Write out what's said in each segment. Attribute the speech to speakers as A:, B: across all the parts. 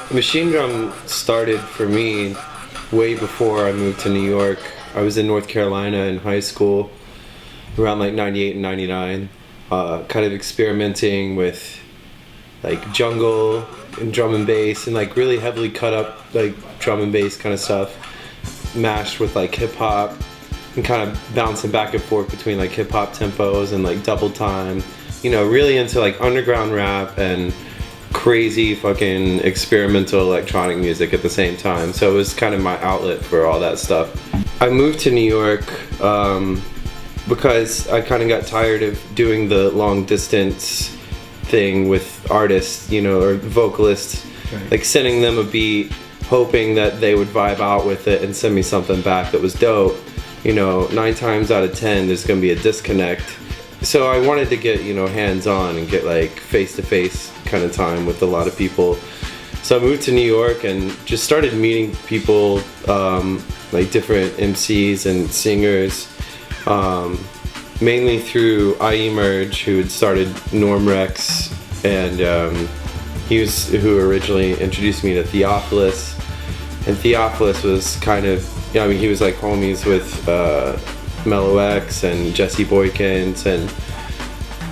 A: Machinedrum started for me way before I moved to New York. I was in North Carolina in high school around like 98 and 99, kind of experimenting with like jungle and drum and bass and like really heavily cut up like drum and bass kind of stuff, mashed with like hip hop and kind of bouncing back and forth between like hip hop tempos and like double time, you know, really into like underground rap and crazy fucking experimental electronic music at the same time. So it was kind of my outlet for all that stuff. I moved to New York because I kind of got tired of doing the long distance thing with artists, you know, or vocalists, right. Like sending them a beat, hoping that they would vibe out with it and send me something back that was dope. You know, 9 times out of 10 there's gonna be a disconnect. So I wanted to get, you know, hands-on and get like face-to-face kind of time with a lot of people. So I moved to New York and just started meeting people, like different MCs and singers, mainly through iEmerge, who had started Normrex, and he was who originally introduced me to Theophilus. And Theophilus was kind of, yeah, I mean, he was like homies with melo-x and Jesse Boykins,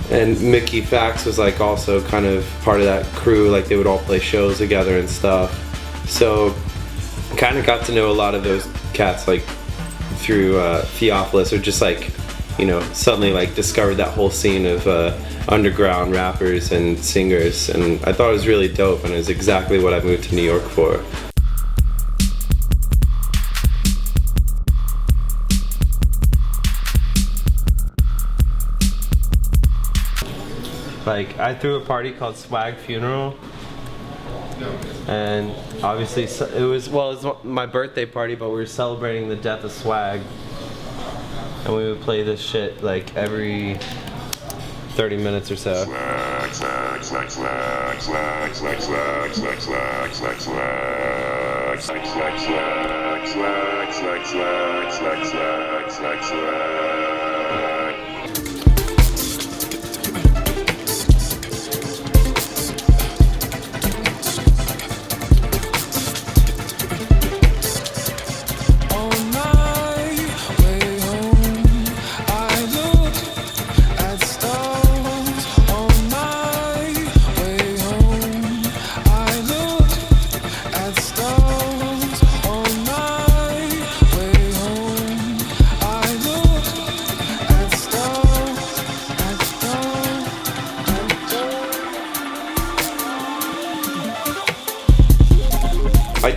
A: and Mickey Fax was like also kind of part of that crew. Like they would all play shows together and stuff. So kind of got to know a lot of those cats like through Theophilus, or just like, you know, suddenly like discovered that whole scene of underground rappers and singers, and I thought it was really dope, and it was exactly what I moved to New York for. Like, I threw a party called Swag Funeral, and obviously it was my birthday party, but we were celebrating the death of Swag, and we would play this shit like every 30 minutes or so. Swag, swag, swag, swag, swag, swag, swag, swag, swag, swag, swag, swag, swag, swag, swag, swag, swag, swag, swag, swag.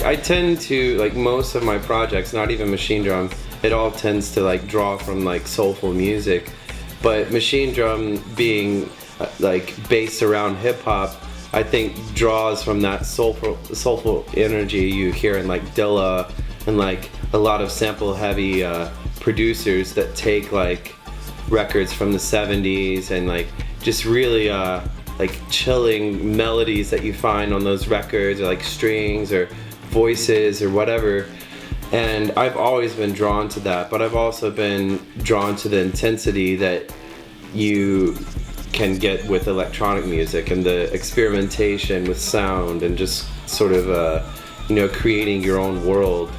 A: I tend to, like most of my projects, not even Machinedrum, it all tends to like draw from like soulful music. But Machinedrum being like based around hip hop, I think draws from that soulful energy you hear in like Dilla and like a lot of sample heavy producers that take like records from the 70s and like just really like chilling melodies that you find on those records, or like strings or voices or whatever. And I've always been drawn to that, but I've also been drawn to the intensity that you can get with electronic music and the experimentation with sound and just sort of you know, creating your own world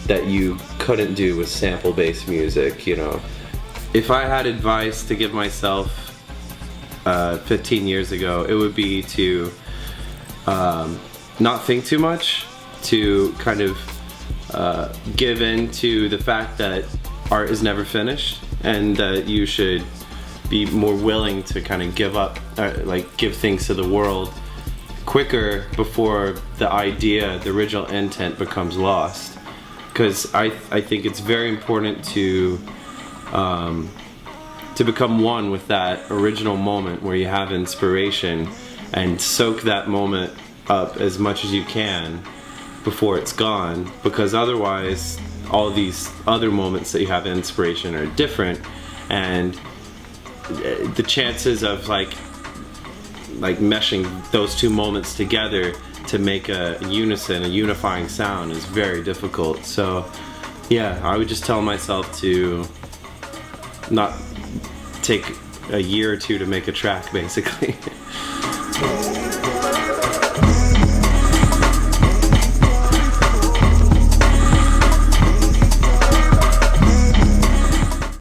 A: that you couldn't do with sample-based music, you know. If I had advice to give myself 15 years ago, it would be to not think too much, to kind of give in to the fact that art is never finished, and that you should be more willing to kind of give up, like give things to the world quicker before the idea, the original intent becomes lost. Because I think it's very important to become one with that original moment where you have inspiration, and soak that moment up as much as you can before it's gone, because otherwise all these other moments that you have inspiration are different, and the chances of like meshing those two moments together to make a unifying sound is very difficult. So yeah, I would just tell myself to not take a year or two to make a track, basically.